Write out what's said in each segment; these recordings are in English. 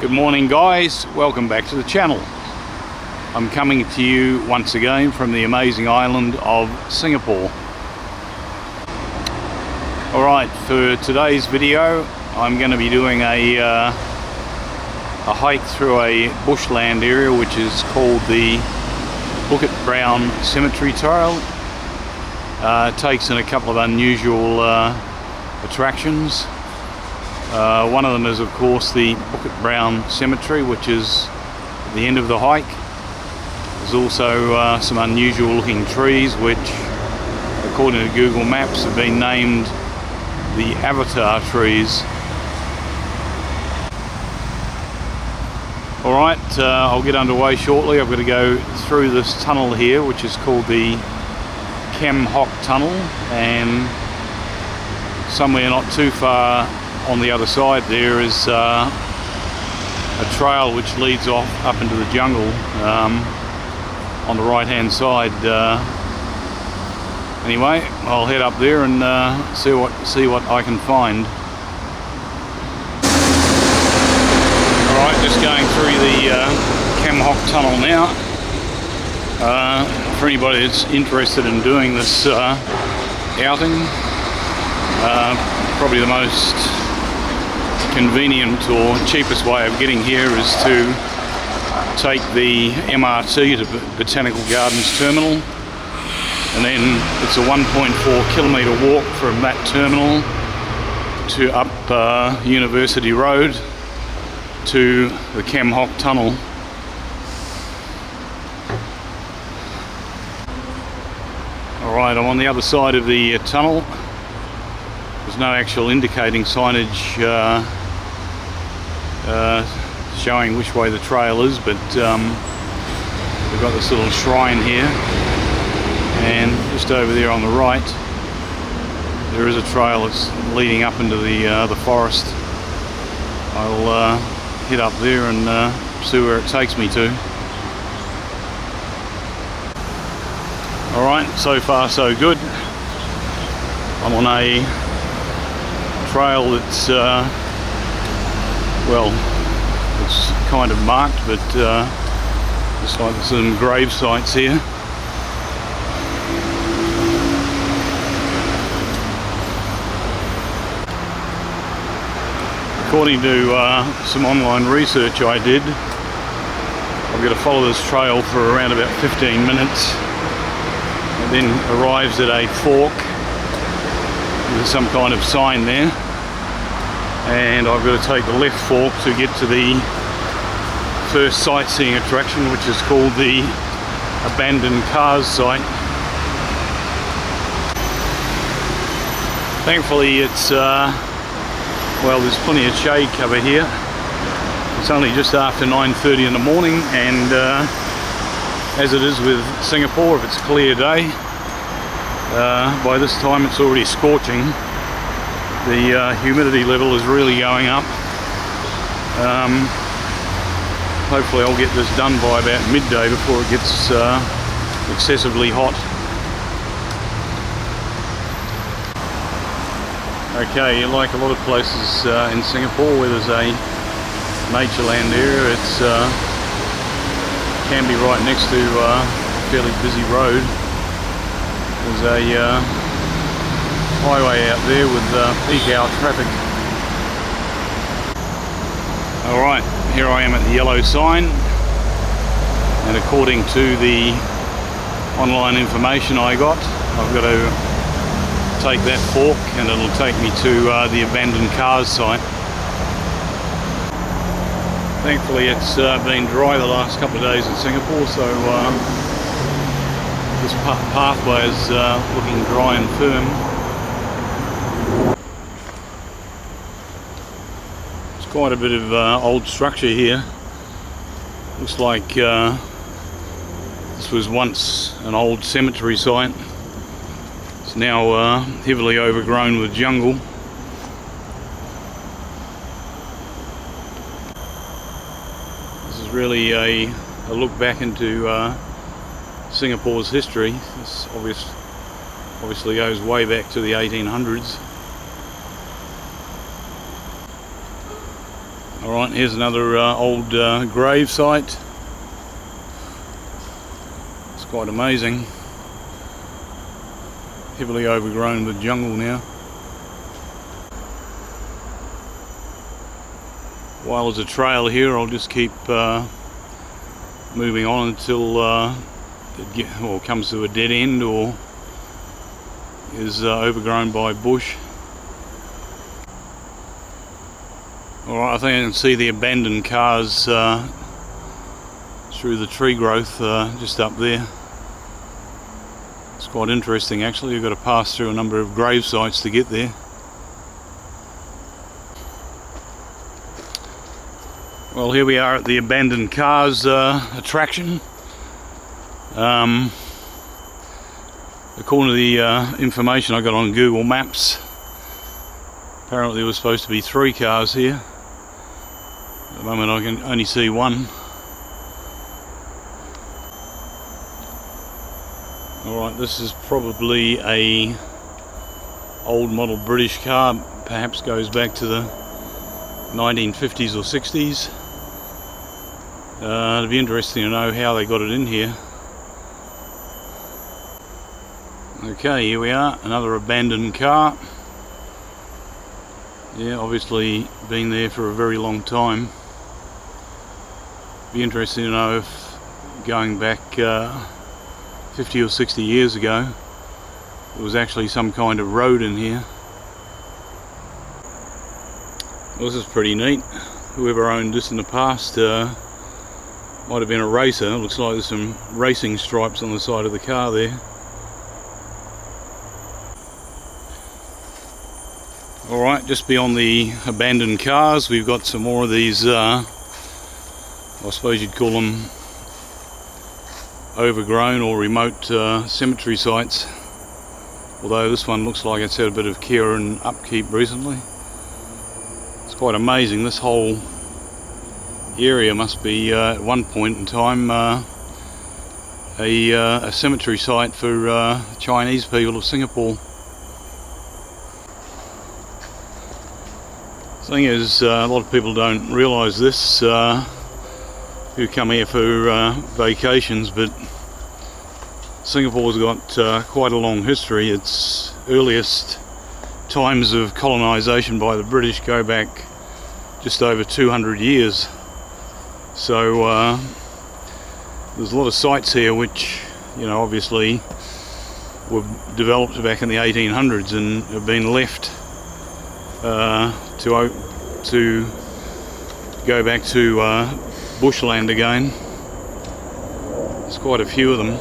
Good morning guys, welcome back to the channel. I'm coming to you once again from the amazing island of Singapore. Alright, for today's video I'm going to be doing a hike through a bushland area which is called the Bukit Brown Cemetery Trail. It takes in a couple of unusual attractions. One of them is of course the Bukit Brown Cemetery, which is at the end of the hike. There's also some unusual looking trees which, according to Google Maps, have been named the Avatar trees. Alright, I'll get underway shortly. I've got to go through this tunnel here which is called the Khaem Hock Tunnel, and somewhere not too far on the other side there is a trail which leads off up into the jungle on the right hand side. Anyway, I'll head up there and see what I can find. Alright, just going through the Khaem Hock Tunnel now. For anybody that's interested in doing this outing, probably the most convenient or cheapest way of getting here is to take the MRT to Botanical Gardens Terminal, and then it's a 1.4 kilometre walk from that terminal to up University Road to the Khaem Hock Tunnel. Alright, I'm on the other side of the tunnel. There's no actual indicating signage showing which way the trail is, but we've got this little shrine here, and just over there on the right there is a trail that's leading up into the forest. I'll head up there and see where it takes me to. Alright, so far so good. I'm on a trail that's well, it's kind of marked, but just like there's some grave sites here. According to some online research I did, I've got to follow this trail for around about 15 minutes and then arrives at a fork. There's some kind of sign there, and I've got to take the left fork to get to the first sightseeing attraction, which is called the abandoned cars site. Thankfully it's well, there's plenty of shade cover here. It's only just after 9:30 in the morning, and as it is with Singapore, if it's a clear day, by this time it's already scorching. The humidity level is really going up. Hopefully I'll get this done by about midday before it gets excessively hot. Okay, like a lot of places in Singapore where there's a nature land area, it's can be right next to a fairly busy road. There's a highway out there with peak hour traffic. Alright, here I am at the yellow sign, and according to the online information I got, I've got to take that fork and it'll take me to the abandoned cars site. Thankfully it's been dry the last couple of days in Singapore, so this pathway is looking dry and firm. There's quite a bit of old structure here. Looks like this was once an old cemetery site. It's now heavily overgrown with jungle. This is really a look back into Singapore's history. This obviously goes way back to the 1800s. Alright, here's another old grave site. It's quite amazing. Heavily overgrown with jungle now. While there's a trail here, I'll just keep moving on until it comes to a dead end or is overgrown by bush. Alright, I think I can see the abandoned cars through the tree growth just up there. It's quite interesting actually. You've got to pass through a number of grave sites to get there. Well, here we are at the abandoned cars attraction. According to the information I got on Google Maps, apparently there was supposed to be 3 cars here. At the moment I can only see one. Alright, this is probably a old model British car, perhaps goes back to the 1950s or 60s. It'd be interesting to know how they got it in here. Okay, here we are, another abandoned car. Yeah, obviously been there for a very long time. Be interesting to know if going back 50 or 60 years ago there was actually some kind of road in here. Well, this is pretty neat. Whoever owned this in the past might have been a racer. It looks like there's some racing stripes on the side of the car there. Alright, just beyond the abandoned cars we've got some more of these, I suppose you'd call them overgrown or remote cemetery sites. Although this one looks like it's had a bit of care and upkeep recently. It's quite amazing. This whole area must be at one point in time a cemetery site for Chinese people of Singapore. The thing is, a lot of people don't realise this who come here for vacations, but Singapore's got quite a long history. Its earliest times of colonisation by the British go back just over 200 years. So there's a lot of sites here which, you know, obviously were developed back in the 1800s and have been left to go back to Bushland again. There's quite a few of them.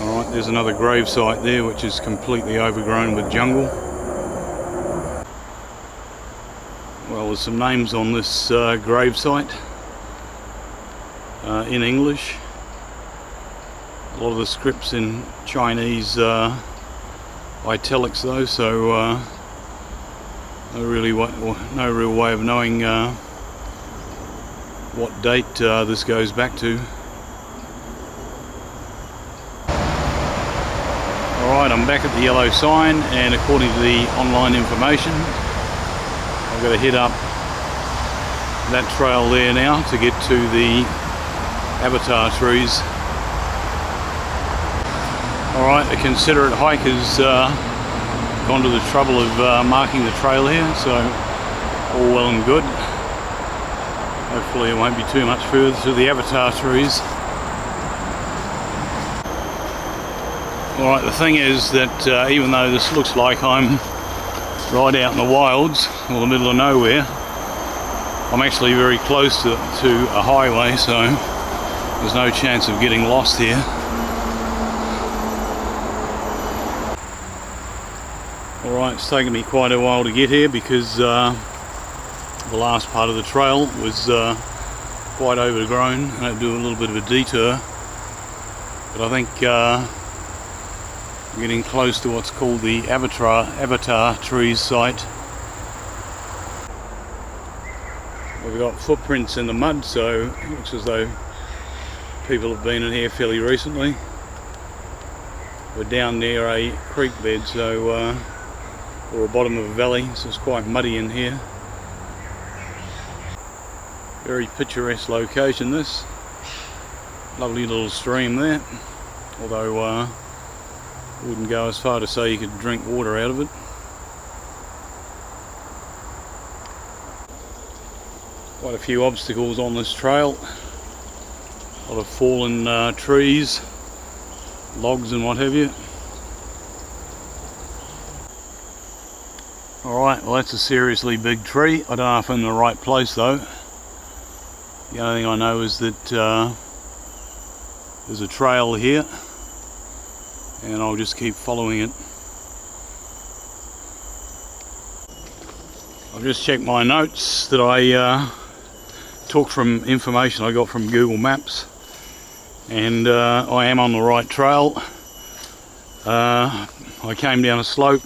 Alright, there's another grave site there which is completely overgrown with jungle. Well, there's some names on this grave site in English. A lot of the script's in Chinese italics though, so no real way of knowing what date this goes back to. Alright, I'm back at the yellow sign, and according to the online information I've got to head up that trail there now to get to the avatar trees. Alright, a considerate hiker's gone to the trouble of marking the trail here, so all well and good. Hopefully it won't be too much further to the avatar trees. Alright, the thing is that even though this looks like I'm right out in the wilds or the middle of nowhere, I'm actually very close to a highway, so there's no chance of getting lost here. Alright, it's taken me quite a while to get here because the last part of the trail was quite overgrown. I had to do a little bit of a detour, but I think we're getting close to what's called the avatar trees site. We've got footprints in the mud, so it looks as though people have been in here fairly recently. We're down near a creek bed, so or a bottom of a valley, so it's quite muddy in here. Very picturesque location this. Lovely little stream there, although I wouldn't go as far to say you could drink water out of it. Quite a few obstacles on this trail. A lot of fallen trees, logs and what have you. Alright, well that's a seriously big tree. I don't know if I'm in the right place though. The only thing I know is that there's a trail here and I'll just keep following it. I've just checked my notes that I took from information I got from Google Maps, and I am on the right trail. I came down a slope,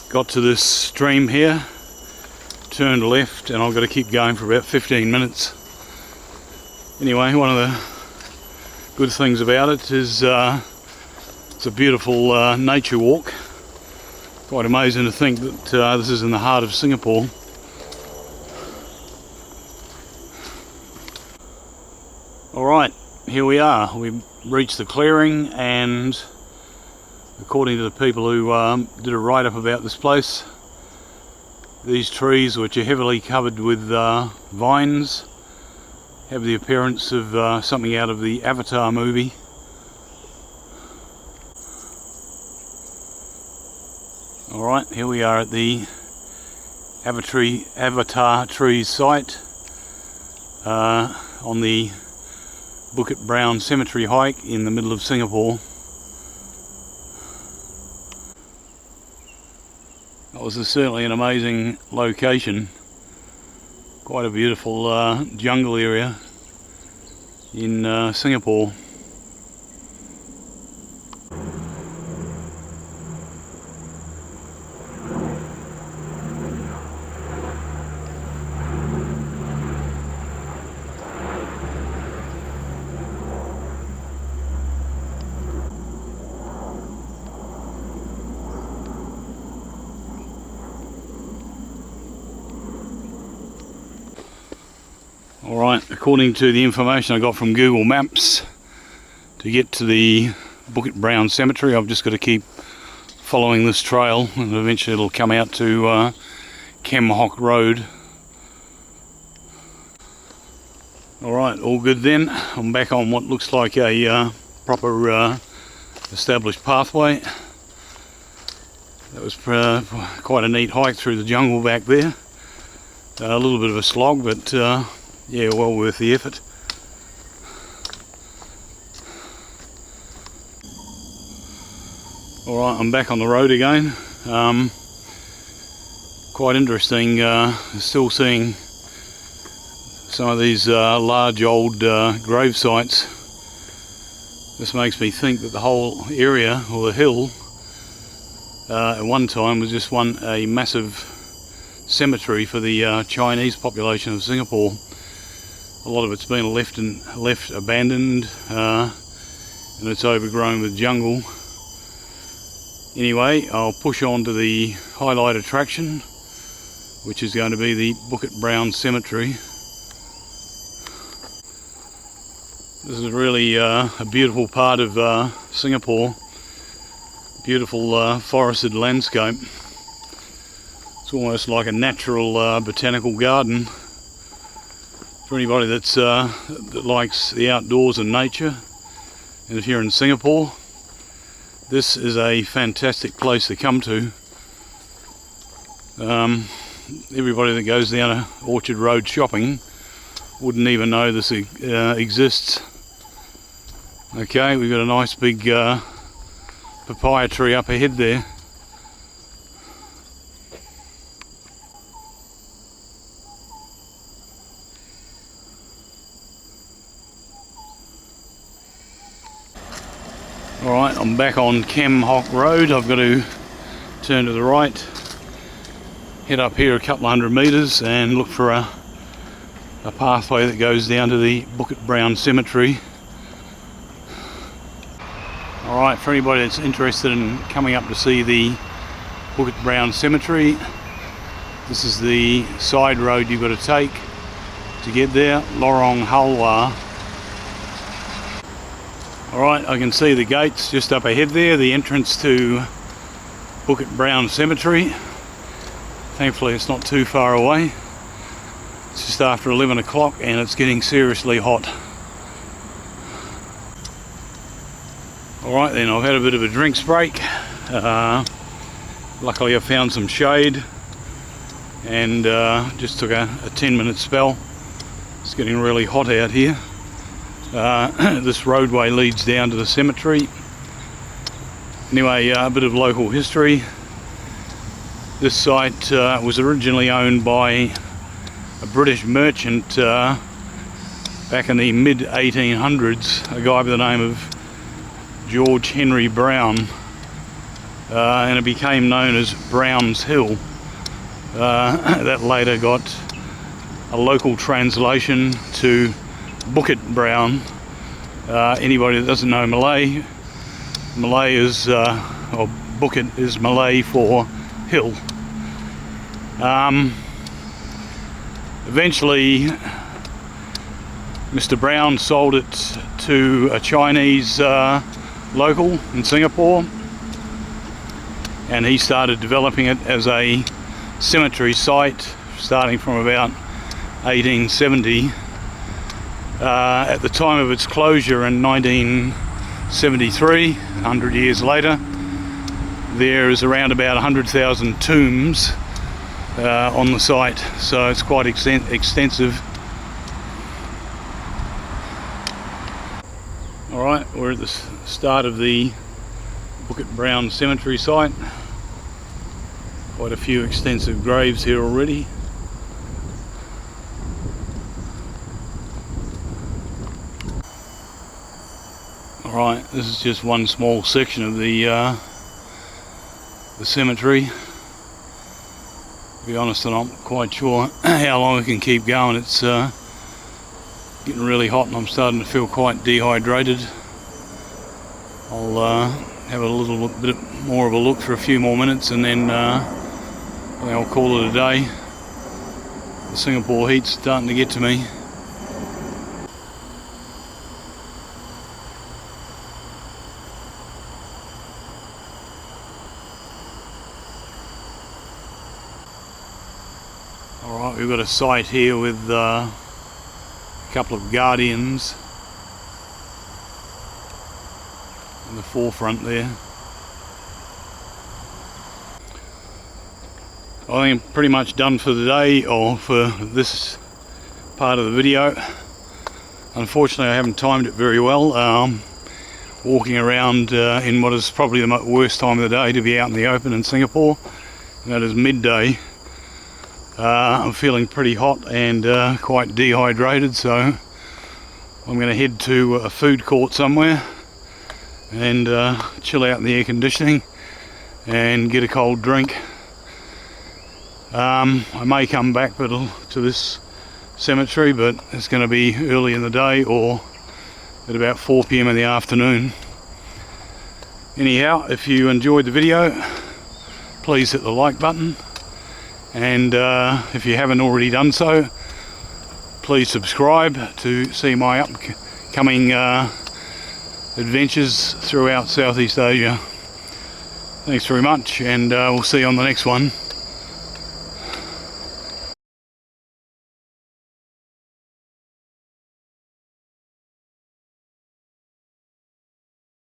got to this stream here, turned left, and I've got to keep going for about 15 minutes. Anyway, one of the good things about it is it's a beautiful nature walk. Quite amazing to think that this is in the heart of Singapore. Alright, here we are. We've reached the clearing, and according to the people who did a write-up about this place, these trees, which are heavily covered with vines, have the appearance of something out of the Avatar movie. Alright, here we are at the Avatar tree site on the Bukit Brown Cemetery hike in the middle of Singapore. That was certainly an amazing location. Quite a beautiful jungle area in Singapore. Alright, according to the information I got from Google Maps, to get to the Bukit Brown Cemetery I've just got to keep following this trail, and eventually it'll come out to Khaem Hock Road. Alright, all good then. I'm back on what looks like a proper established pathway. That was quite a neat hike through the jungle back there. A little bit of a slog, but yeah, well worth the effort. Alright, I'm back on the road again. Quite interesting, still seeing some of these large old grave sites. This makes me think that the whole area, or the hill, at one time was just a massive cemetery for the Chinese population of Singapore. A lot of it's been left abandoned, and it's overgrown with jungle. Anyway, I'll push on to the highlight attraction, which is going to be the Bukit Brown Cemetery. This is really a beautiful part of Singapore. Beautiful forested landscape. It's almost like a natural botanical garden. For anybody that likes the outdoors and nature, and if you're in Singapore, this is a fantastic place to come to. Everybody that goes down Orchard Road shopping wouldn't even know this exists. Okay, we've got a nice big papaya tree up ahead there. Alright, I'm back on Khaem Hock Road. I've got to turn to the right, head up here a couple of 100 metres and look for a pathway that goes down to the Bukit Brown Cemetery. Alright, for anybody that's interested in coming up to see the Bukit Brown Cemetery, this is the side road you've got to take to get there, Lorong Halwa. Alright, I can see the gates just up ahead there, the entrance to Bukit Brown Cemetery. Thankfully it's not too far away. It's just after 11 o'clock and it's getting seriously hot. Alright then, I've had a bit of a drinks break. Luckily I found some shade and just took a 10-minute spell. It's getting really hot out here. This roadway leads down to the cemetery. Anyway, a bit of local history. This site was originally owned by a British merchant back in the mid-1800s, a guy by the name of George Henry Brown, and it became known as Brown's Hill. That later got a local translation to Bukit Brown. Anybody that doesn't know Malay, Malay is, or Bukit is Malay for hill. Eventually Mr. Brown sold it to a Chinese local in Singapore, and he started developing it as a cemetery site starting from about 1870. At the time of its closure in 1973, 100 years later, there is around about 100,000 tombs on the site, so it's quite extensive. Alright, we're at the start of the Bukit Brown Cemetery site. Quite a few extensive graves here already. Alright, this is just one small section of the cemetery. To be honest, I'm not quite sure how long I can keep going. It's getting really hot and I'm starting to feel quite dehydrated. I'll have a little bit more of a look for a few more minutes and then I'll call it a day. The Singapore heat's starting to get to me. Alright, we've got a site here with a couple of guardians in the forefront there. I think I'm pretty much done for the day, or for this part of the video. Unfortunately I haven't timed it very well. Walking around in what is probably the worst time of the day to be out in the open in Singapore, and that is midday. I'm feeling pretty hot and quite dehydrated, so I'm going to head to a food court somewhere and chill out in the air conditioning and get a cold drink. I may come back to this cemetery, but it's going to be early in the day or at about 4 PM in the afternoon. Anyhow, if you enjoyed the video, please hit the like button, and if you haven't already done so, please subscribe to see my upcoming adventures throughout Southeast Asia. Thanks very much, and we'll see you on the next one.